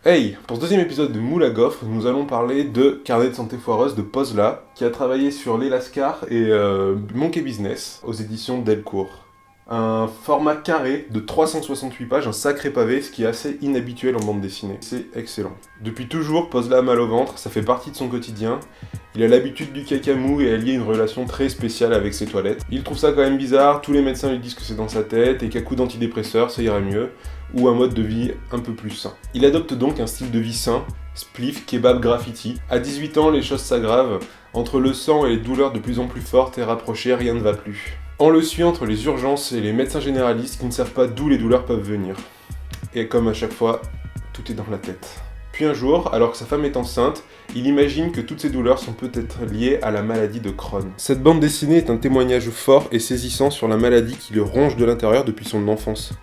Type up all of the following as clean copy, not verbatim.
Hey, pour ce deuxième épisode de Moule à Gaufre, nous allons parler de Carnet de santé foireuse de Pozla, qui a travaillé sur Les Lascars et Monkey Business aux éditions Delcourt. Un format carré de 368 pages, un sacré pavé, ce qui est assez inhabituel en bande dessinée. C'est excellent. Depuis toujours, Pozla a mal au ventre, ça fait partie de son quotidien. Il a l'habitude du caca mou et a lié une relation très spéciale avec ses toilettes. Il trouve ça quand même bizarre, tous les médecins lui disent que c'est dans sa tête et qu'à coup d'antidépresseurs, ça irait mieux, ou un mode de vie un peu plus sain. Il adopte donc un style de vie sain, spliff, kebab, graffiti. À 18 ans, les choses s'aggravent. Entre le sang et les douleurs de plus en plus fortes et rapprochées, rien ne va plus. On le suit entre les urgences et les médecins généralistes qui ne savent pas d'où les douleurs peuvent venir. Et comme à chaque fois, tout est dans la tête. Puis un jour, alors que sa femme est enceinte, il imagine que toutes ces douleurs sont peut-être liées à la maladie de Crohn. Cette bande dessinée est un témoignage fort et saisissant sur la maladie qui le ronge de l'intérieur depuis son enfance.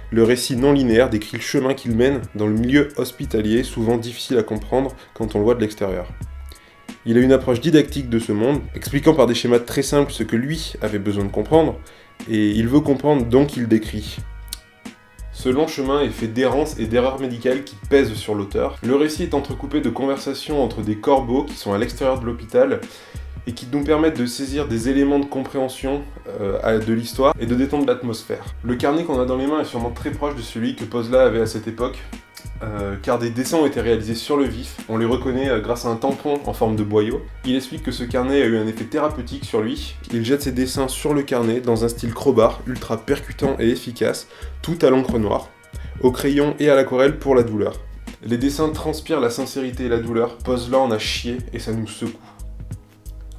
Le récit non linéaire décrit le chemin qu'il mène dans le milieu hospitalier, souvent difficile à comprendre quand on le voit de l'extérieur. Il a une approche didactique de ce monde, expliquant par des schémas très simples ce que lui avait besoin de comprendre, et il veut comprendre donc il décrit. Ce long chemin est fait d'errances et d'erreurs médicales qui pèsent sur l'auteur. Le récit est entrecoupé de conversations entre des corbeaux qui sont à l'extérieur de l'hôpital et qui nous permettent de saisir des éléments de compréhension de l'histoire et de détendre l'atmosphère. Le carnet qu'on a dans les mains est sûrement très proche de celui que Pozla avait à cette époque, car des dessins ont été réalisés sur le vif, on les reconnaît grâce à un tampon en forme de boyau. Il explique que ce carnet a eu un effet thérapeutique sur lui. Il jette ses dessins sur le carnet dans un style crowbar, ultra percutant et efficace, tout à l'encre noire, au crayon et à l'aquarelle pour la douleur. Les dessins transpirent la sincérité et la douleur, Pozla en a chié et ça nous secoue.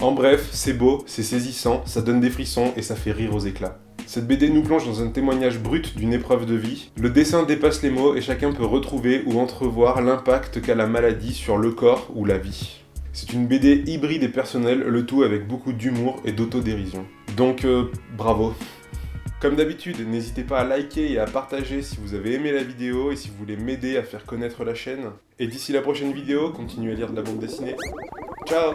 En bref, c'est beau, c'est saisissant, ça donne des frissons et ça fait rire aux éclats. Cette BD nous plonge dans un témoignage brut d'une épreuve de vie. Le dessin dépasse les mots et chacun peut retrouver ou entrevoir l'impact qu'a la maladie sur le corps ou la vie. C'est une BD hybride et personnelle, le tout avec beaucoup d'humour et d'autodérision. Donc, bravo. Comme d'habitude, n'hésitez pas à liker et à partager si vous avez aimé la vidéo et si vous voulez m'aider à faire connaître la chaîne. Et d'ici la prochaine vidéo, continuez à lire de la bande dessinée. Ciao!